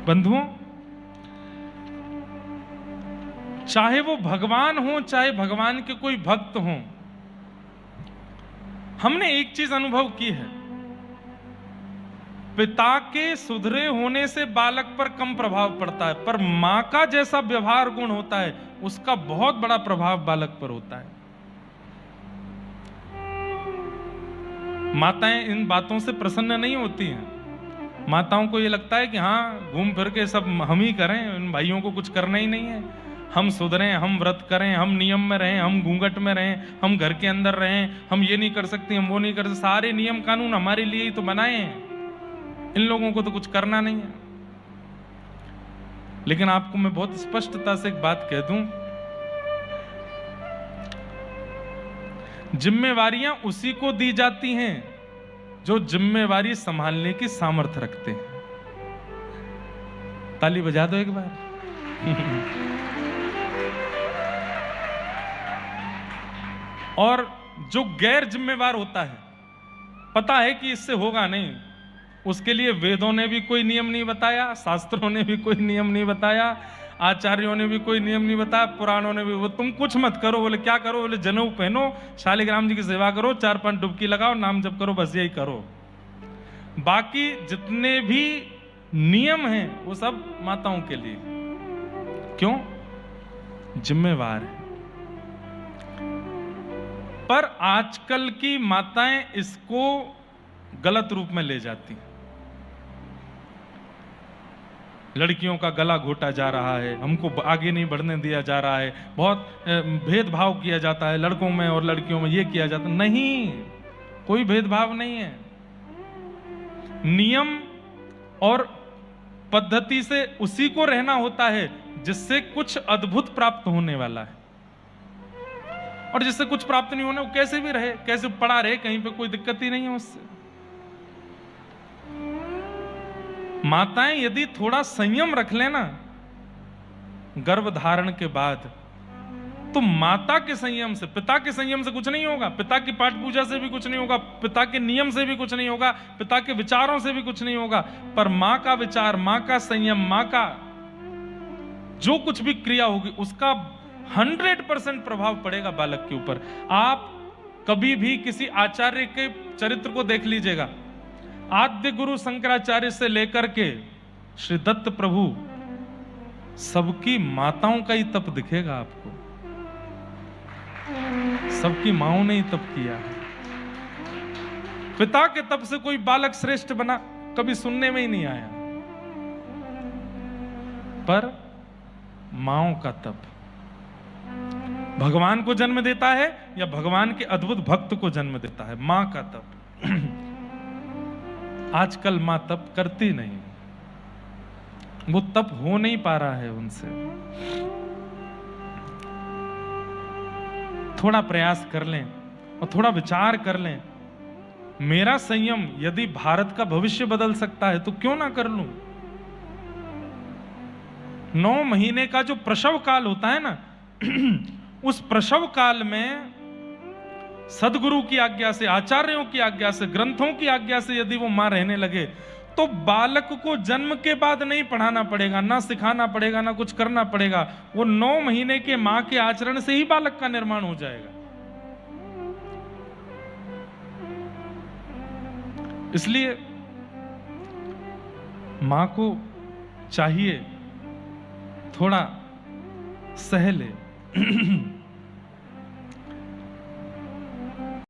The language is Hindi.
बंधुओं, चाहे वो भगवान हो, चाहे भगवान के कोई भक्त हो, हमने एक चीज अनुभव की है, पिता के सुधरे होने से बालक पर कम प्रभाव पड़ता है, पर मां का जैसा व्यवहार गुण होता है उसका बहुत बड़ा प्रभाव बालक पर होता है। माताएं इन बातों से प्रसन्न नहीं होती हैं। माताओं को ये लगता है कि हाँ, घूम फिर के सब हम ही करें, इन भाइयों को कुछ करना ही नहीं है, हम सुधरें, हम व्रत करें, हम नियम में रहें, हम घूंघट में रहें, हम घर के अंदर रहें, हम ये नहीं कर सकते, हम वो नहीं कर सकते। सारे नियम कानून हमारे लिए ही तो बनाए हैं, इन लोगों को तो कुछ करना नहीं है। लेकिन आपको मैं बहुत स्पष्टता से एक बात कह दूं, जिम्मेवारियां उसी को दी जाती हैं जो जिम्मेवारी संभालने की सामर्थ्य रखते हैं। ताली बजा दो एक बार। और जो गैर जिम्मेवार होता है, पता है कि इससे होगा नहीं, उसके लिए वेदों ने भी कोई नियम नहीं बताया, शास्त्रों ने भी कोई नियम नहीं बताया, आचार्यों ने भी कोई नियम नहीं बताया, पुराणों ने भी, वो तुम कुछ मत करो। बोले क्या करो? बोले जनेऊ पहनो, शालिग्राम जी की सेवा करो, 4-5 डुबकी लगाओ, नाम जप करो, बस यही करो। बाकी जितने भी नियम हैं वो सब माताओं के लिए। क्यों? जिम्मेवार है। पर आजकल की माताएं इसको गलत रूप में ले जाती हैं। लड़कियों का गला घोटा जा रहा है, हमको आगे नहीं बढ़ने दिया जा रहा है, बहुत भेदभाव किया जाता है लड़कों में और लड़कियों में, ये किया जाता नहीं, कोई भेदभाव नहीं है। नियम और पद्धति से उसी को रहना होता है जिससे कुछ अद्भुत प्राप्त होने वाला है, और जिससे कुछ प्राप्त नहीं होने वो कैसे भी रहे, कैसे पड़ा रहे, कहीं पे कोई दिक्कत ही नहीं है उससे। माताएं यदि थोड़ा संयम रख लेना गर्भ धारण के बाद, तो माता के संयम से, पिता के संयम से कुछ नहीं होगा, पिता की पाठ पूजा से भी कुछ नहीं होगा, पिता के नियम से भी कुछ नहीं होगा, पिता के विचारों से भी कुछ नहीं होगा, पर मां का विचार, मां का संयम, मां का जो कुछ भी क्रिया होगी उसका 100% प्रभाव पड़ेगा बालक के ऊपर। आप कभी भी किसी आचार्य के चरित्र को देख लीजिएगा, आद्य गुरु शंकराचार्य से लेकर के श्री दत्त प्रभु, सबकी माताओं का ही तप दिखेगा आपको, सबकी माओं ने ही तप किया है। पिता के तप से कोई बालक श्रेष्ठ बना कभी सुनने में ही नहीं आया, पर माओं का तप भगवान को जन्म देता है या भगवान के अद्भुत भक्त को जन्म देता है, मां का तप। आजकल मां तप करती नहीं, वो तप हो नहीं पा रहा है उनसे। थोड़ा प्रयास कर लें और थोड़ा विचार कर लें, मेरा संयम यदि भारत का भविष्य बदल सकता है तो क्यों ना कर लूं। 9 महीने का जो प्रसव काल होता है ना, उस प्रसव काल में सदगुरु की आज्ञा से, आचार्यों की आज्ञा से, ग्रंथों की आज्ञा से यदि वो मां रहने लगे तो बालक को जन्म के बाद नहीं पढ़ाना पड़ेगा, ना सिखाना पड़ेगा, ना कुछ करना पड़ेगा, वो 9 महीने के मां के आचरण से ही बालक का निर्माण हो जाएगा। इसलिए मां को चाहिए थोड़ा सह ले।